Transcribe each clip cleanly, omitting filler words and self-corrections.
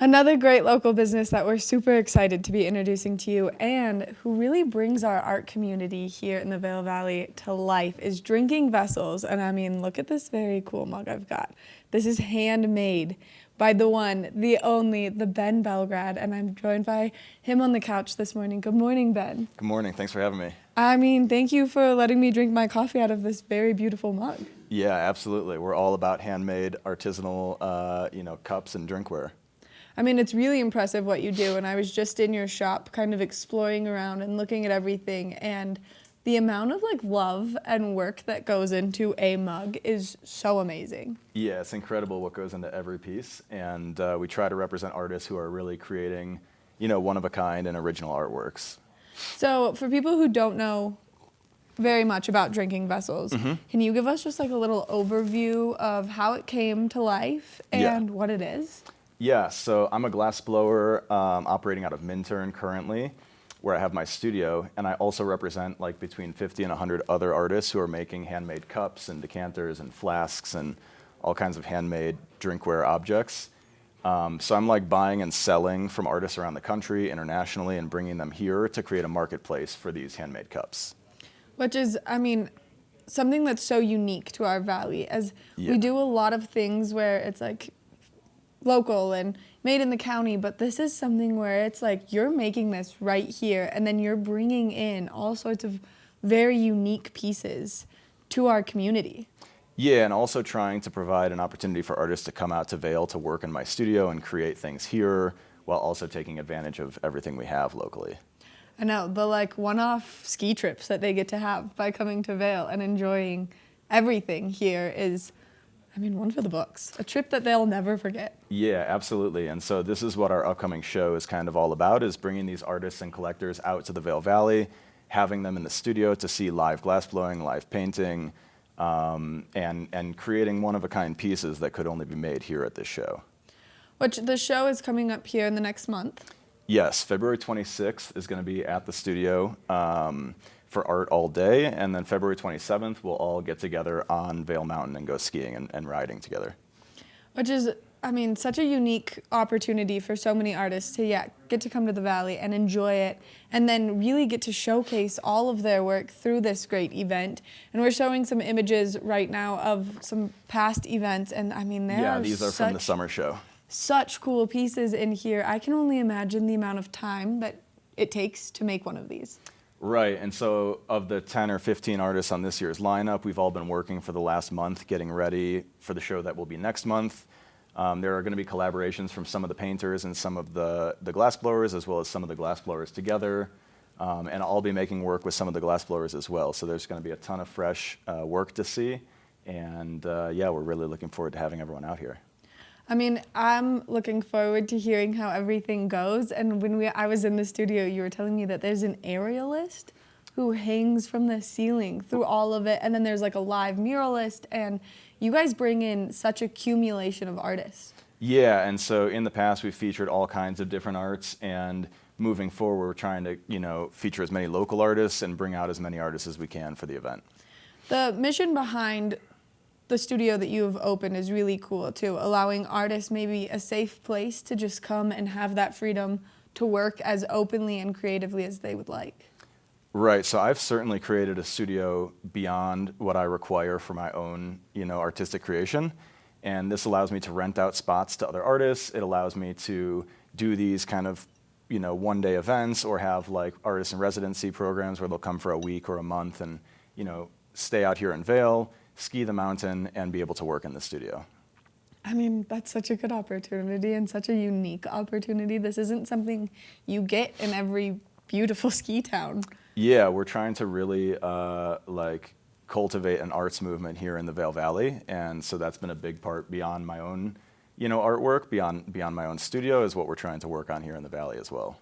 Another great local business that we're super excited to be introducing to you and who really brings our art community here in the Vail Valley to life is Drinking Vessels. And I mean, look at this very cool mug I've got. This is handmade by the one, the only, the Ben Belgrad, and I'm joined by him on the couch this morning. Good morning, Ben. Good morning. Thanks for having me. I mean, thank you for letting me drink my coffee out of this very beautiful mug. Yeah, absolutely. We're all about handmade, artisanal, cups and drinkware. I mean, it's really impressive what you do, and I was just in your shop kind of exploring around and looking at everything, and the amount of love and work that goes into a mug is so amazing. Yeah, it's incredible what goes into every piece, and we try to represent artists who are really creating, one-of-a-kind and original artworks. So for people who don't know very much about Drinking Vessels, can you give us just a little overview of how it came to life and what it is? Yeah, so I'm a glass blower operating out of Minturn currently, where I have my studio, and I also represent between 50 and 100 other artists who are making handmade cups and decanters and flasks and all kinds of handmade drinkware objects. So I'm buying and selling from artists around the country, internationally, and bringing them here to create a marketplace for these handmade cups. Which is, I mean, something that's so unique to our valley, as we do a lot of things where it's local and made in the county, but this is something where it's you're making this right here and then you're bringing in all sorts of very unique pieces to our community. Yeah, and also trying to provide an opportunity for artists to come out to Vail to work in my studio and create things here while also taking advantage of everything we have locally. I know, the one-off ski trips that they get to have by coming to Vail and enjoying everything here is, one for the books. A trip that they'll never forget. Yeah, absolutely. And so this is what our upcoming show is kind of all about, is bringing these artists and collectors out to the Vail Valley, having them in the studio to see live glass blowing, live painting, and creating one-of-a-kind pieces that could only be made here at this show. Which the show is coming up here in the next month. Yes, February 26th is going to be at the studio for art all day, and then February 27th we'll all get together on Vail Mountain and go skiing and riding together. Which is, such a unique opportunity for so many artists to get to come to the Valley and enjoy it, and then really get to showcase all of their work through this great event. And we're showing some images right now of some past events, and these are from the summer show. Such cool pieces in here. I can only imagine the amount of time that it takes to make one of these. Right, and so of the 10 or 15 artists on this year's lineup, we've all been working for the last month getting ready for the show that will be next month. There are going to be collaborations from some of the painters and some of the glass blowers, as well as some of the glass blowers together. And I'll be making work with some of the glass blowers as well. So there's going to be a ton of fresh work to see. And we're really looking forward to having everyone out here. I'm looking forward to hearing how everything goes. And when I was in the studio, you were telling me that there's an aerialist who hangs from the ceiling through all of it. And then there's a live muralist. And you guys bring in such accumulation of artists. Yeah, and so in the past, we've featured all kinds of different arts. And moving forward, we're trying to, feature as many local artists and bring out as many artists as we can for the event. The mission behind the studio that you have opened is really cool too, allowing artists maybe a safe place to just come and have that freedom to work as openly and creatively as they would like. Right, so I've certainly created a studio beyond what I require for my own, artistic creation. And this allows me to rent out spots to other artists. It allows me to do these kind of, one-day events or have artist in residency programs where they'll come for a week or a month and, stay out here in Vail, ski the mountain, and be able to work in the studio. That's such a good opportunity and such a unique opportunity. This isn't something you get in every beautiful ski town. Yeah, we're trying to really cultivate an arts movement here in the Vail Valley, and so that's been a big part beyond my own, artwork, beyond my own studio is what we're trying to work on here in the Valley as well.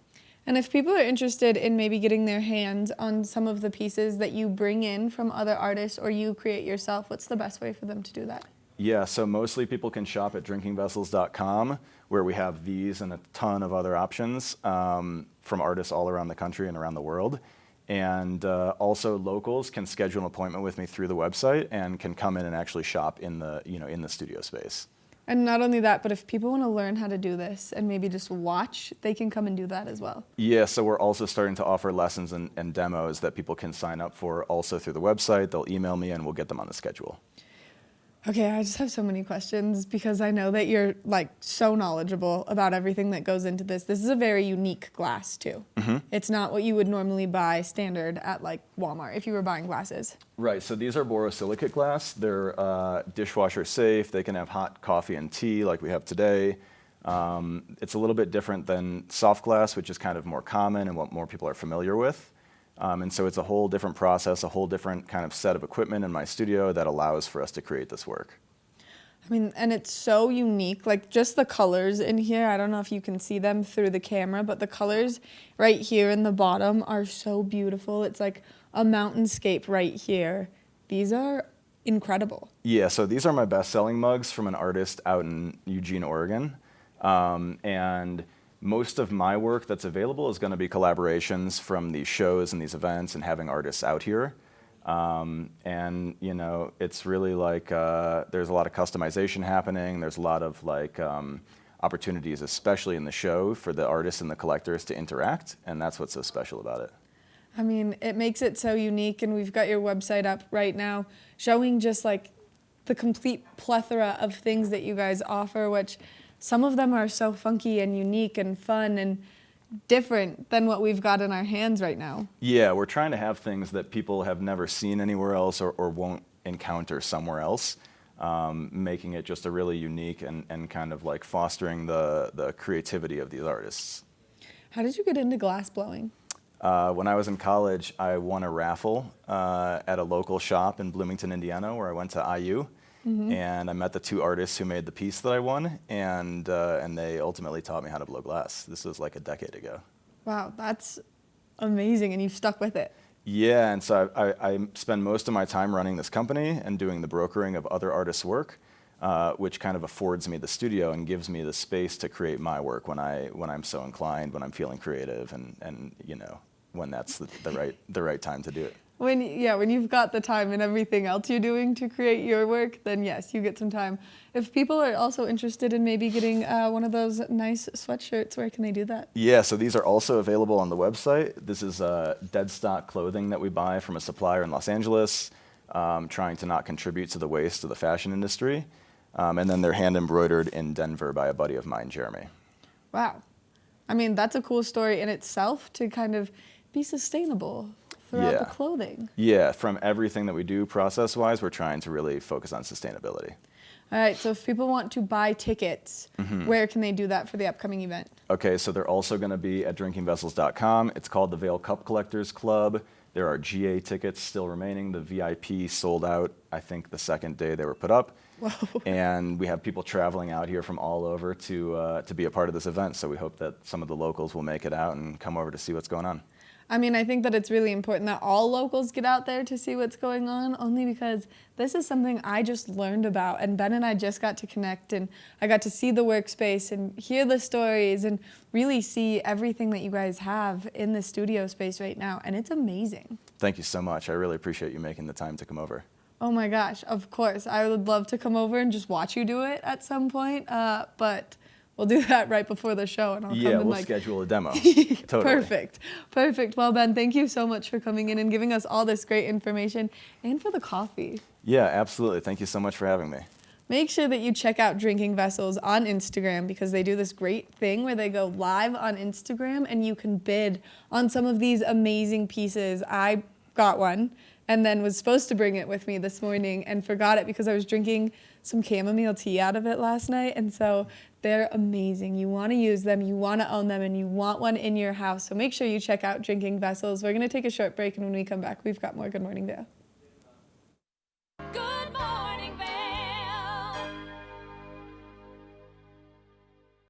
And if people are interested in maybe getting their hands on some of the pieces that you bring in from other artists or you create yourself, what's the best way for them to do that? Yeah, so mostly people can shop at drinkingvessels.com, where we have these and a ton of other options from artists all around the country and around the world. And also locals can schedule an appointment with me through the website and can come in and actually shop in the, in the studio space. And not only that, but if people want to learn how to do this and maybe just watch, they can come and do that as well. Yeah, so we're also starting to offer lessons and demos that people can sign up for also through the website. They'll email me and we'll get them on the schedule. Okay, I just have so many questions because I know that you're like so knowledgeable about everything that goes into this. This is a very unique glass too. It's not what you would normally buy standard at like Walmart if you were buying glasses. Right, so these are borosilicate glass. They're dishwasher safe. They can have hot coffee and tea like we have today. It's a little bit different than soft glass, which is kind of more common and what more people are familiar with. And so it's a whole different process, a whole different kind of set of equipment in my studio that allows for us to create this work. I mean, and it's so unique, like just the colors in here. I don't know if you can see them through the camera, but the colors right here in the bottom are so beautiful. It's like a mountainscape right here. These are incredible. Yeah, so these are my best-selling mugs from an artist out in Eugene, Oregon. And most of my work that's available is going to be collaborations from these shows and these events and having artists out here. And, you know, it's really like there's a lot of customization happening. There's a lot of like opportunities, especially in the show, for the artists and the collectors to interact. And that's what's so special about it. I mean, it makes it so unique. And we've got your website up right now showing just like the complete plethora of things that you guys offer, which some of them are so funky and unique and fun and different than what we've got in our hands right now. Yeah, we're trying to have things that people have never seen anywhere else or won't encounter somewhere else, making it just a really unique and kind of like fostering the creativity of these artists. How did you get into glass blowing? When I was in college, I won a raffle at a local shop in Bloomington, Indiana, where I went to IU. And I met the two artists who made the piece that I won, and they ultimately taught me how to blow glass. This was like a decade ago. Wow, that's amazing, and you've stuck with it. Yeah, and so I spend most of my time running this company and doing the brokering of other artists' work, which kind of affords me the studio and gives me the space to create my work when I'm so inclined, when I'm feeling creative, and you know, when that's the right time to do it. When you've got the time and everything else you're doing to create your work, then yes, you get some time. If people are also interested in maybe getting one of those nice sweatshirts, where can they do that? Yeah, so these are also available on the website. This is dead stock clothing that we buy from a supplier in Los Angeles, trying to not contribute to the waste of the fashion industry. And then they're hand embroidered in Denver by a buddy of mine, Jeremy. Wow. I mean, that's a cool story in itself to kind of be sustainable throughout the clothing. Yeah, from everything that we do process-wise, we're trying to really focus on sustainability. All right, so if people want to buy tickets, where can they do that for the upcoming event? Okay, so they're also going to be at drinkingvessels.com. It's called the Vail Cup Collectors Club. There are GA tickets still remaining. The VIP sold out, I think, the second day they were put up. Whoa. And we have people traveling out here from all over to be a part of this event, so we hope that some of the locals will make it out and come over to see what's going on. I mean, I think that it's really important that all locals get out there to see what's going on, only because this is something I just learned about, and Ben and I just got to connect, and I got to see the workspace and hear the stories and really see everything that you guys have in the studio space right now, and it's amazing. Thank you so much. I really appreciate you making the time to come over. Oh my gosh, of course. I would love to come over and just watch you do it at some point, but we'll do that right before the show, and I'll come and we'll schedule a demo. Totally. Perfect. Well, Ben, thank you so much for coming in and giving us all this great information and for the coffee. Yeah, absolutely. Thank you so much for having me. Make sure that you check out Drinking Vessels on Instagram, because they do this great thing where they go live on Instagram and you can bid on some of these amazing pieces. I got one and then was supposed to bring it with me this morning and forgot it because I was drinking some chamomile tea out of it last night, and so they're amazing. You want to use them, you want to own them, and you want one in your house. So make sure you check out Drinking Vessels. We're going to take a short break, and when we come back, we've got more Good Morning Vail.